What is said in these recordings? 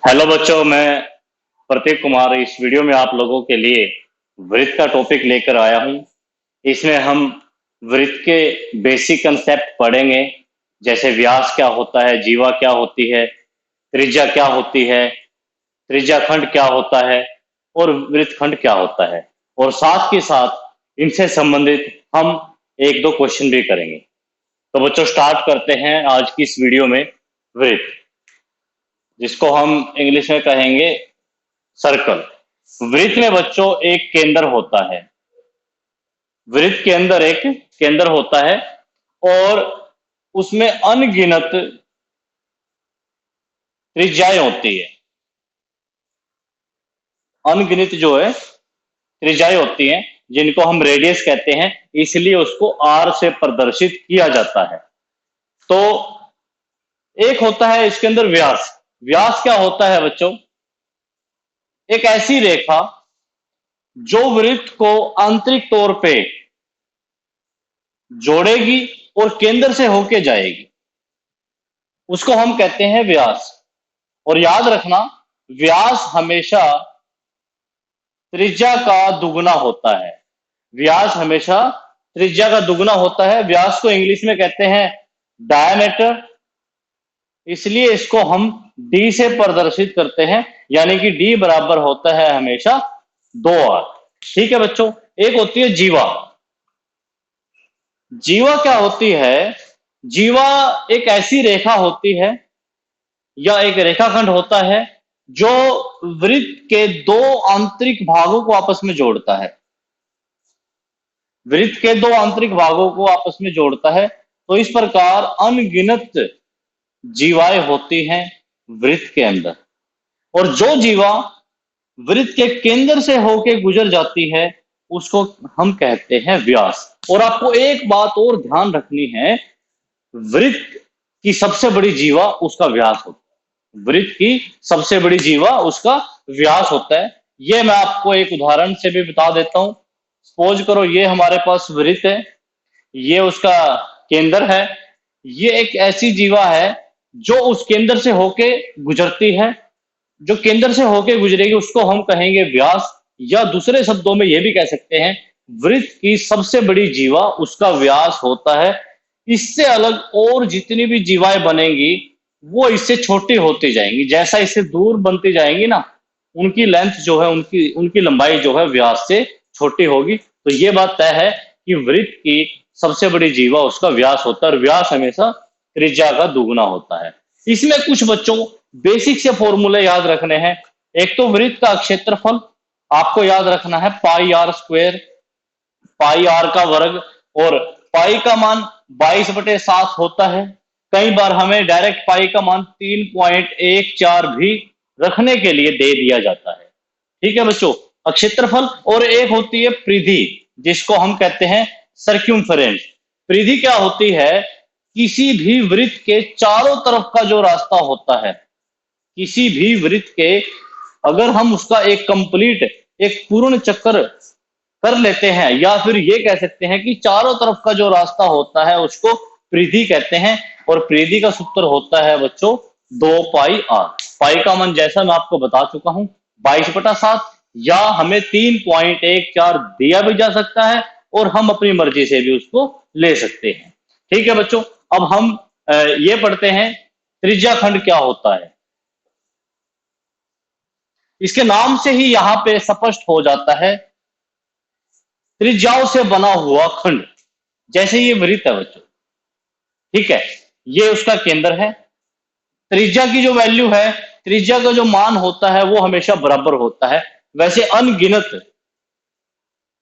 Hello बच्चों, मैं प्रतीक कुमार इस वीडियो में आप लोगों के लिए वृत्त का टॉपिक लेकर आया हूं। इसमें हम वृत्त के बेसिक कंसेप्ट पढ़ेंगे, जैसे व्यास क्या होता है, जीवा क्या होती है, त्रिज्या क्या होती है, त्रिज्या खंड क्या होता है और वृत्त खंड क्या होता है। और साथ के साथ इनसे संबंधित हम एक दो क्वेश्चन भी करेंगे। तो बच्चों, स्टार्ट करते हैं आज की इस वीडियो में वृत्त, जिसको हम इंग्लिश में कहेंगे सर्कल। वृत्त में बच्चों एक केंद्र होता है। वृत्त के अंदर एक केंद्र होता है और उसमें अनगिनत त्रिज्याएं होती है। अनगिनत जो है त्रिज्याएं होती हैं, जिनको हम रेडियस कहते हैं, इसलिए उसको आर से प्रदर्शित किया जाता है। तो एक होता है इसके अंदर व्यास। व्यास क्या होता है बच्चों? एक ऐसी रेखा जो वृत्त को आंतरिक तौर पे जोड़ेगी और केंद्र से होके जाएगी, उसको हम कहते हैं व्यास। और याद रखना, व्यास हमेशा त्रिज्या का दुगना होता है। व्यास हमेशा त्रिज्या का दुगना होता है। व्यास को इंग्लिश में कहते हैं डायमीटर, इसलिए इसको हम डी से प्रदर्शित करते हैं, यानी कि डी बराबर होता है हमेशा 2r। ठीक है बच्चों। एक होती है जीवा। जीवा क्या होती है? जीवा एक ऐसी रेखा होती है या एक रेखाखंड होता है जो वृत्त के दो आंतरिक भागों को आपस में जोड़ता है। वृत्त के दो आंतरिक भागों को आपस में जोड़ता है। तो इस प्रकार अनगिनत जीवाएं होती हैं वृत्त के अंदर, और जो जीवा वृत्त के केंद्र से होकर गुजर जाती है उसको हम कहते हैं व्यास। और आपको एक बात और ध्यान रखनी है, वृत्त की सबसे बड़ी जीवा उसका व्यास होता है। वृत्त की सबसे बड़ी जीवा उसका व्यास होता है। ये मैं आपको एक उदाहरण से भी बता देता हूं। सपोज करो ये हमारे पास वृत्त है, ये उसका केंद्र है। ये एक ऐसी जीवा है जो उस केंद्र से होके गुजरती है। जो केंद्र से होके गुजरेगी उसको हम कहेंगे व्यास, या दूसरे शब्दों में यह भी कह सकते हैं वृत्त की सबसे बड़ी जीवा उसका व्यास होता है। इससे अलग और जितनी भी जीवाएं बनेंगी वो इससे छोटी होती जाएंगी। जैसा इससे दूर बनती जाएंगी ना, उनकी लेंथ जो है, उनकी उनकी लंबाई जो है व्यास से छोटी होगी। तो ये बात तय है कि वृत्त की सबसे बड़ी जीवा उसका व्यास होता है, और व्यास हमेशा त्रिज्या का दुगुना होता है। इसमें कुछ बच्चों बेसिक से फॉर्मूले याद रखने हैं। एक तो वृत्त का क्षेत्रफल आपको याद रखना है, पाई आर स्क्वायर, पाई आर का वर्ग। और पाई का मान 22/7 होता है। कई बार हमें डायरेक्ट पाई का मान 3.14 भी रखने के लिए दे दिया जाता है। ठीक है बच्चों, क्षेत्रफल। और एक होती है परिधि, जिसको हम कहते हैं सर्क्यूमफेरेंस। परिधि क्या होती है? किसी भी वृत्त के चारों तरफ का जो रास्ता होता है, किसी भी वृत्त के, अगर हम उसका एक कंप्लीट, एक पूर्ण चक्कर कर लेते हैं, या फिर ये कह सकते हैं कि चारों तरफ का जो रास्ता होता है उसको परिधि कहते हैं। और परिधि का सूत्र होता है बच्चों 2πr। पाई का मान जैसा मैं आपको बता चुका हूं 22/7, या हमें 3.14 दिया भी जा सकता है और हम अपनी मर्जी से भी उसको ले सकते हैं। ठीक है बच्चों, अब हम ये पढ़ते हैं त्रिज्या खंड क्या होता है। इसके नाम से ही यहां पे स्पष्ट हो जाता है, त्रिज्याओं से बना हुआ खंड। जैसे ये वृत्त है बच्चों, ठीक है, ये उसका केंद्र है। त्रिज्या की जो वैल्यू है, त्रिज्या का जो मान होता है वो हमेशा बराबर होता है। वैसे अनगिनत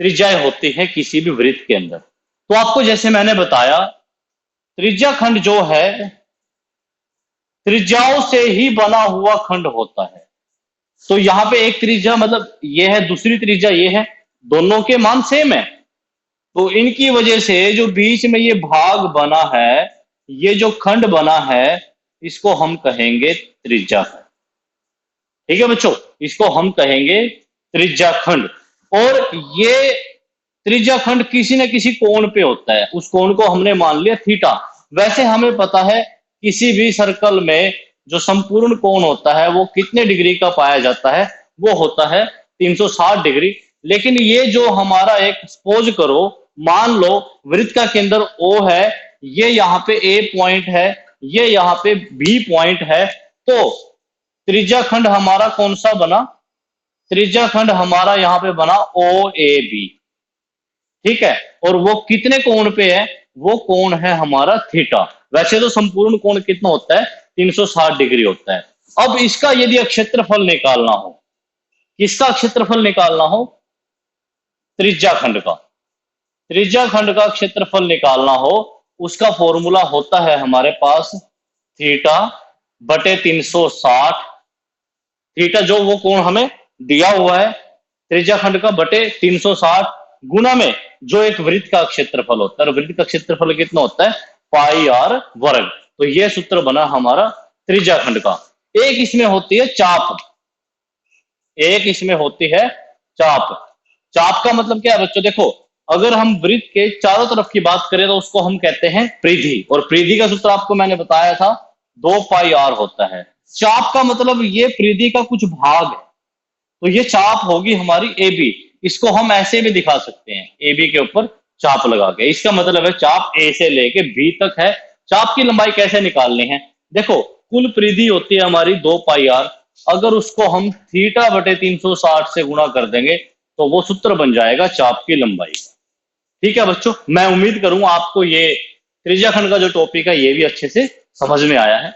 त्रिज्याएं होती हैं किसी भी वृत्त के अंदर। तो आपको जैसे मैंने बताया, त्रिज्या खंड जो है त्रिज्याओं से ही बना हुआ खंड होता है। तो यहाँ पे एक त्रिज्या मतलब ये है, दूसरी त्रिज्या ये है, दोनों के मान सेम है। तो इनकी वजह से जो बीच में ये भाग बना है, ये जो खंड बना है, इसको हम कहेंगे त्रिज्या खंड। ठीक है बच्चों, इसको हम कहेंगे त्रिज्या खंड। और ये त्रिज्या खंड किसी न किसी कोण पे होता है, उस कोण को हमने मान लिया थीटा। वैसे हमें पता है किसी भी सर्कल में जो संपूर्ण कोण होता है वो कितने डिग्री का पाया जाता है, वो होता है 360 डिग्री। लेकिन ये जो हमारा एक सपोज करो, मान लो वृत्त का केंद्र O है, ये यहाँ पे A पॉइंट है, ये यहाँ पे B पॉइंट है, तो त्रिज्या खंड हमारा कौन सा बना? त्रिज्या खंड हमारा यहाँ पे बना OAB। ठीक है, और वो कितने कोण पे है? वो कोण है हमारा थीटा। वैसे तो संपूर्ण कोण कितना होता है? 360 डिग्री होता है। अब इसका यदि क्षेत्रफल निकालना हो, किसका क्षेत्रफल निकालना हो? त्रिज्या खंड का। त्रिज्या खंड का क्षेत्रफल निकालना हो, उसका फॉर्मूला होता है हमारे पास थीटा बटे 360। थीटा जो वो कोण हमें दिया हुआ है त्रिज्या खंड का, बटे 360 गुना में जो एक वृत्त का क्षेत्रफल होता है। और वृत्त का क्षेत्रफल कितना होता है? पाई आर वर्ग। तो ये सूत्र बना हमारा त्रिज्या खंड का। एक इसमें होती है चाप, एक इसमें होती है चाप। चाप का मतलब क्या है बच्चों? देखो, अगर हम वृत्त के चारों तरफ की बात करें तो उसको हम कहते हैं परिधि, और परिधि का सूत्र आपको मैंने बताया था 2 पाई आर होता है। चाप का मतलब ये परिधि का कुछ भाग है, तो ये चाप होगी हमारी ए बी। इसको हम ऐसे भी दिखा सकते हैं, ए बी के ऊपर चाप लगा के। इसका मतलब है चाप ए से लेके बी तक है। चाप की लंबाई कैसे निकालनी है? देखो, कुल परिधि होती है हमारी 2 पाई आर। अगर उसको हम थीटा बटे 360 से गुणा कर देंगे तो वो सूत्र बन जाएगा चाप की लंबाई का। ठीक है बच्चों, मैं उम्मीद करूंगा आपको ये त्रिज्या खंड का जो टॉपिक है ये भी अच्छे से समझ में आया है।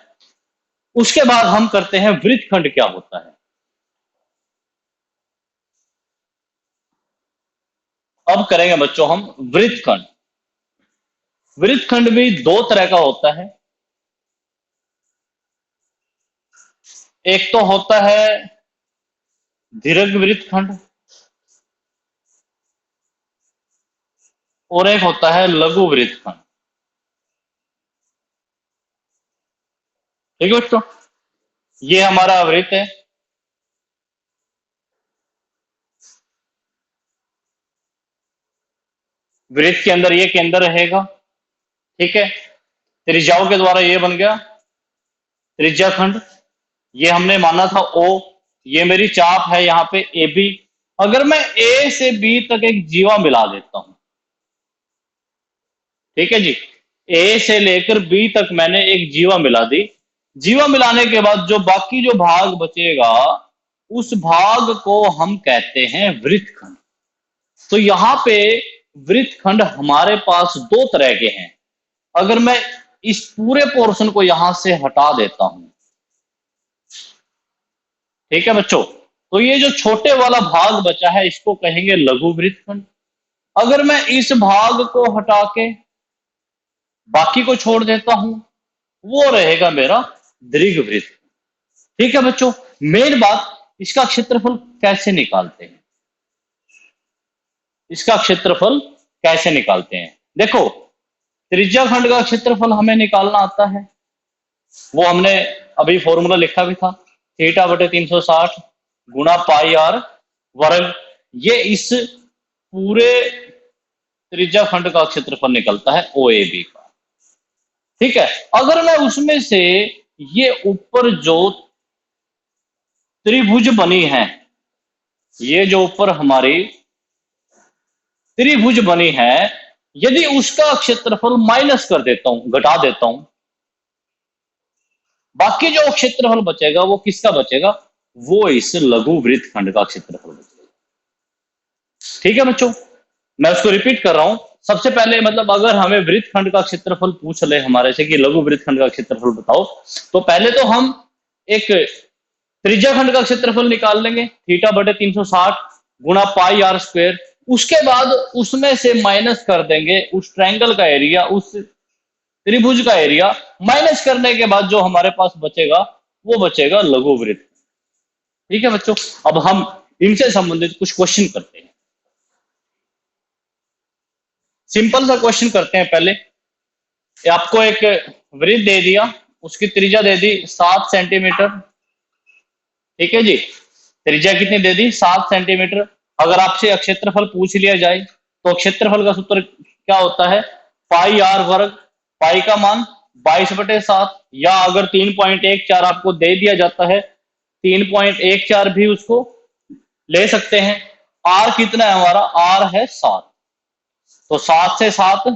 उसके बाद हम करते हैं वृत्त खंड क्या होता है। अब करेंगे बच्चों हम वृत्त खंड। वृत्त खंड भी दो तरह का होता है। एक तो होता है दीर्घ वृत्त खंड, और एक होता है लघु वृत्त खंड। ठीक है बच्चों, ये हमारा वृत्त है। वृत्त के अंदर ये केंद्र रहेगा। ठीक है, त्रिज्याओं के द्वारा ये बन गया त्रिज्या खंड। ये हमने माना था O, ये मेरी चाप है यहाँ पे ए बी। अगर मैं ए से बी तक एक जीवा मिला देता हूं, ठीक है जी, ए से लेकर बी तक मैंने एक जीवा मिला दी। जीवा मिलाने के बाद जो बाकी जो भाग बचेगा, उस भाग को हम कहते हैं वृत्त खंड। तो यहाँ पे वृत्त खंड हमारे पास दो तरह के हैं। अगर मैं इस पूरे पोर्शन को यहां से हटा देता हूं, ठीक है बच्चों, तो ये जो छोटे वाला भाग बचा है इसको कहेंगे लघु वृत्त खंड। अगर मैं इस भाग को हटा के बाकी को छोड़ देता हूं, वो रहेगा मेरा दीर्घ वृत्त। ठीक है बच्चों, मेन बात इसका क्षेत्रफल कैसे निकालते हैं। इसका क्षेत्रफल कैसे निकालते हैं? देखो, त्रिज्या खंड का क्षेत्रफल हमें निकालना आता है, वो हमने अभी फॉर्मूला लिखा भी था, थीटा बटे 360 गुणा पाई आर वर्ग। ये इस पूरे त्रिज्या खंड का क्षेत्रफल निकलता है ओ ए बी का। ठीक है, अगर मैं उसमें से ये ऊपर जो त्रिभुज बनी है, ये जो ऊपर हमारी त्रिभुज बनी है, यदि उसका क्षेत्रफल माइनस कर देता हूं, घटा देता हूं, बाकी जो क्षेत्रफल बचेगा वो किसका बचेगा? वो इस लघु वृत्त खंड का क्षेत्रफल बचेगा। ठीक है बच्चों, मैं उसको रिपीट कर रहा हूं। सबसे पहले मतलब अगर हमें वृत्त खंड का क्षेत्रफल पूछ ले हमारे से कि लघु वृत्त खंड का क्षेत्रफल बताओ, तो पहले तो हम एक त्रिज्या खंड का क्षेत्रफल निकाल लेंगे, थीटा बटे 360 गुणा पाई आर स्क्वायर। उसके बाद उसमें से माइनस कर देंगे उस ट्रायंगल का एरिया, उस त्रिभुज का एरिया। माइनस करने के बाद जो हमारे पास बचेगा वो बचेगा लघु वृत्त। ठीक है बच्चों, अब हम इनसे संबंधित कुछ क्वेश्चन करते हैं। सिंपल सा क्वेश्चन करते हैं पहले। आपको एक वृत्त दे दिया, उसकी त्रिज्या दे दी 7 सेंटीमीटर। ठीक है जी, त्रिज्या कितनी दे दी? 7 सेंटीमीटर। अगर आपसे क्षेत्रफल पूछ लिया जाए तो क्षेत्रफल का सूत्र क्या होता है? पाई आर वर्ग। पाई का मान 22/7, या अगर 3.14 आपको दे दिया जाता है 3.14 भी उसको ले सकते हैं। आर कितना है हमारा, आर है 7, तो 7 से 7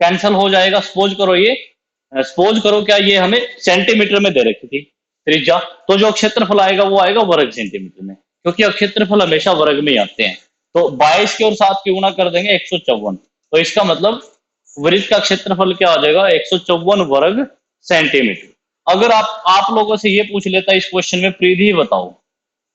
कैंसिल हो जाएगा। सपोज करो क्या ये हमें सेंटीमीटर में दे रखी थी त्रिज्या, तो जो क्षेत्रफल आएगा वो आएगा वर्ग सेंटीमीटर में, क्योंकि क्षेत्रफल हमेशा वर्ग में ही आते हैं। तो 22 के और 7 की गुणा कर देंगे 154, तो इसका मतलब वृत्त का क्षेत्रफल क्या आ जाएगा, 154 वर्ग सेंटीमीटर। अगर आप लोगों से ये पूछ लेता है इस क्वेश्चन में परिधि बताओ,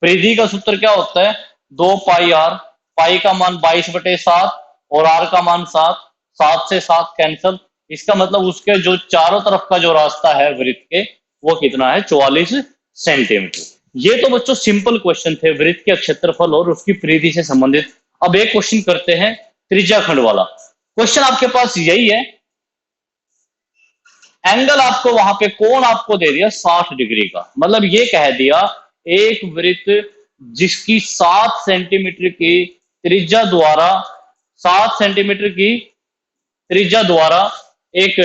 परिधि का सूत्र क्या होता है, 2 पाई आर, पाई का मान 22/7 और आर का मान 7, 7 से 7 कैंसल। इसका मतलब उसके जो चारों तरफ का जो रास्ता है वृत्त के वो कितना है, 44 सेंटीमीटर। ये तो बच्चों सिंपल क्वेश्चन थे वृत्त के क्षेत्रफल और उसकी परिधि से संबंधित। अब एक क्वेश्चन करते हैं त्रिज्याखंड वाला। क्वेश्चन आपके पास यही है, एंगल आपको वहां पे कोण आपको दे दिया 60 डिग्री का, मतलब ये कह दिया एक वृत्त जिसकी 7 सेंटीमीटर की त्रिज्या द्वारा 7 सेंटीमीटर की त्रिज्या द्वारा एक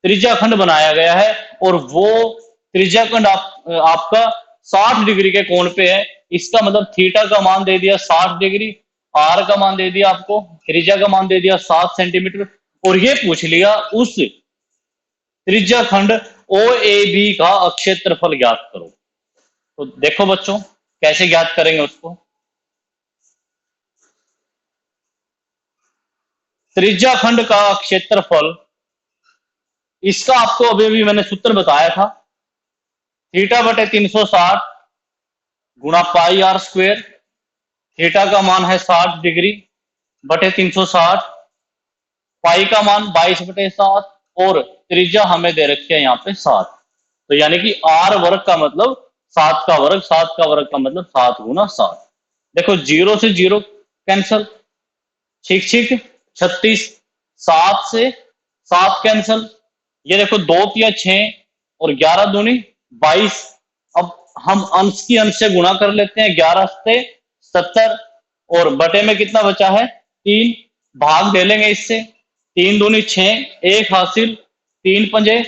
त्रिज्याखंड बनाया गया है, और वो त्रिज्याखंड आपका 60 डिग्री के कोण पे है। इसका मतलब थीटा का मान दे दिया 60 डिग्री, आर का मान दे दिया आपको, त्रिज्या का मान दे दिया 7 सेंटीमीटर, और ये पूछ लिया उस त्रिज्याखंड ओ ए बी का क्षेत्रफल ज्ञात करो। तो देखो बच्चों कैसे ज्ञात करेंगे उसको। त्रिज्याखंड का क्षेत्रफल, इसका आपको अभी अभी मैंने सूत्र बताया था, थीटा बटे 360 गुणा पाई आर स्क्वेयर। थीटा का मान है 60 डिग्री बटे 360, पाई का मान 22/7 और त्रिज्या हमें दे रखी है यहाँ पे 7, तो यानी कि आर वर्ग का मतलब 7 का वर्ग, 7 का वर्ग का मतलब 7 गुना 7। देखो 0 से 0 कैंसल, ठीक ठीक 36, 7 से 7 कैंसल, ये देखो 2 तिया 6 और 11 दूनी 22। अब हम अंश की अंश से गुणा कर लेते हैं, 11 से 70 और बटे में कितना बचा है 3, भाग दे लेंगे इससे, 3 दूनी 6, 1 हासिल, 3 पंजे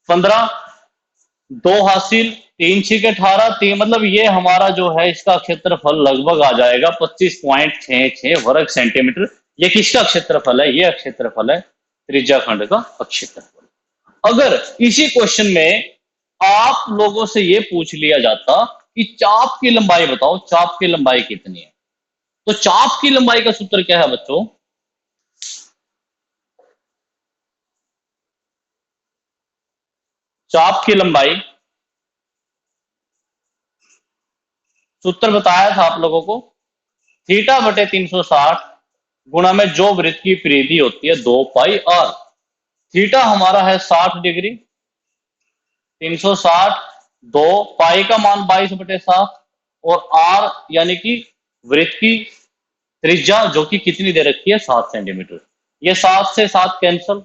15, 2 हासिल, 3 छीके 18, 3 मतलब ये हमारा जो है इसका क्षेत्रफल लगभग आ जाएगा 25.66 वर्ग सेंटीमीटर। ये किसका क्षेत्रफल है, ये क्षेत्रफल है त्रिज्याखंड का क्षेत्रफल। अगर इसी क्वेश्चन में आप लोगों से ये पूछ लिया जाता कि चाप की लंबाई बताओ, चाप की लंबाई कितनी है, तो चाप की लंबाई का सूत्र क्या है बच्चों, चाप की लंबाई सूत्र बताया था आप लोगों को, थीटा बटे 360 गुणा में जो वृत्त की परिधि होती है 2 पाई आर। थीटा हमारा है 60 डिग्री, 360, 2 पाई का मान 22/7 और आर यानी कि वृत्त की त्रिज्या जो कि कितनी दे रखी है 7 सेंटीमीटर। ये 7 से 7 कैंसल,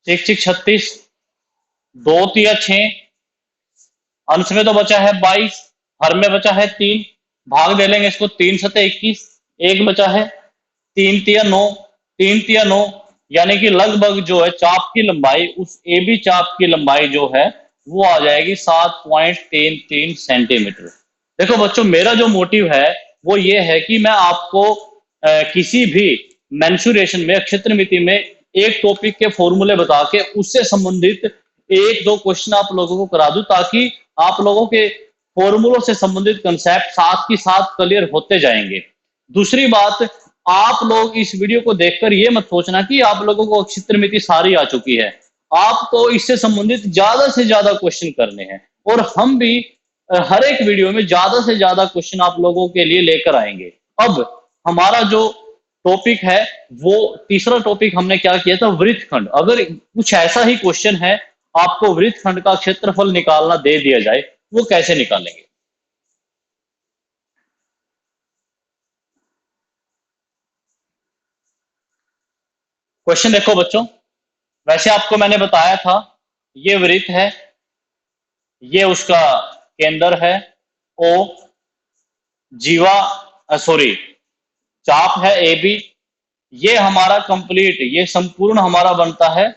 36, 2 तिया 6, अंश में तो बचा है 22, हर में बचा है 3, भाग दे लेंगे इसको, 3 सते 21, एक बचा है, 3 तिया 9, 3 तिया 9, यानी कि लगभग जो है चाप की लंबाई, उस ए बी चाप की लंबाई जो है वो आ जाएगी 7.33 सेंटीमीटर। देखो बच्चों मेरा जो मोटिव है वो ये है कि मैं आपको किसी भी मेंसुरेशन में, क्षेत्र मिति में एक टॉपिक के फॉर्मूले बता के उससे संबंधित एक दो क्वेश्चन आप लोगों को करा दूं, ताकि आप लोगों के फॉर्मूलों से संबंधित कंसेप्ट साथ ही साथ क्लियर होते जाएंगे। दूसरी बात, आप लोग इस वीडियो को देखकर ये मत सोचना कि आप लोगों को क्षेत्र मिति सारी आ चुकी है। आपको इससे संबंधित ज्यादा से ज्यादा क्वेश्चन करने हैं, और हम भी हर एक वीडियो में ज्यादा से ज्यादा क्वेश्चन आप लोगों के लिए लेकर आएंगे। अब हमारा जो टॉपिक है वो तीसरा टॉपिक हमने क्या किया था, वृत्तखंड। अगर कुछ ऐसा ही क्वेश्चन है, आपको वृत्तखंड का क्षेत्रफल निकालना दे दिया जाए, वो कैसे निकालेंगे। क्वेश्चन देखो बच्चों, वैसे आपको मैंने बताया था ये वृत्त है, ये उसका केंद्र है ओ, जीवा सॉरी चाप है ए बी, ये हमारा कंप्लीट, ये संपूर्ण हमारा बनता है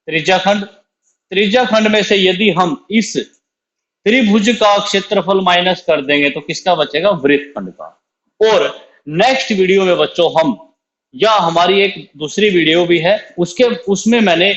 त्रिज्या खंड, त्रिज्या खंड में से यदि हम इस त्रिभुज का क्षेत्रफल माइनस कर देंगे तो किसका बचेगा, वृत्तखंड का। और नेक्स्ट वीडियो में बच्चों हम, या हमारी एक दूसरी वीडियो भी है, उसमें मैंने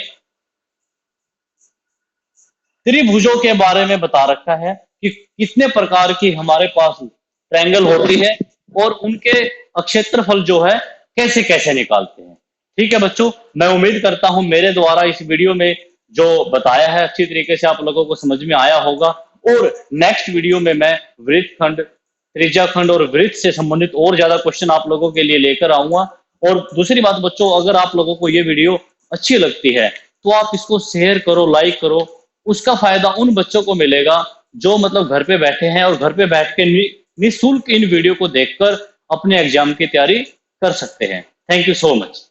त्रिभुजों के बारे में बता रखा है कि कितने प्रकार की हमारे पास ट्रायंगल होती है और उनके क्षेत्रफल जो है कैसे कैसे निकालते हैं। ठीक है बच्चों, मैं उम्मीद करता हूं मेरे द्वारा इस वीडियो में जो बताया है अच्छी तरीके से आप लोगों को समझ में आया होगा। और नेक्स्ट वीडियो में मैं वृत्तखंड, त्रिज्याखंड और वृत्त से संबंधित और ज्यादा क्वेश्चन आप लोगों के लिए लेकर आऊंगा। और दूसरी बात बच्चों, अगर आप लोगों को ये वीडियो अच्छी लगती है तो आप इसको शेयर करो, लाइक करो। उसका फायदा उन बच्चों को मिलेगा जो मतलब घर पे बैठे हैं और घर पे बैठ के निःशुल्क इन वीडियो को देखकर अपने एग्जाम की तैयारी कर सकते हैं। Thank you so much.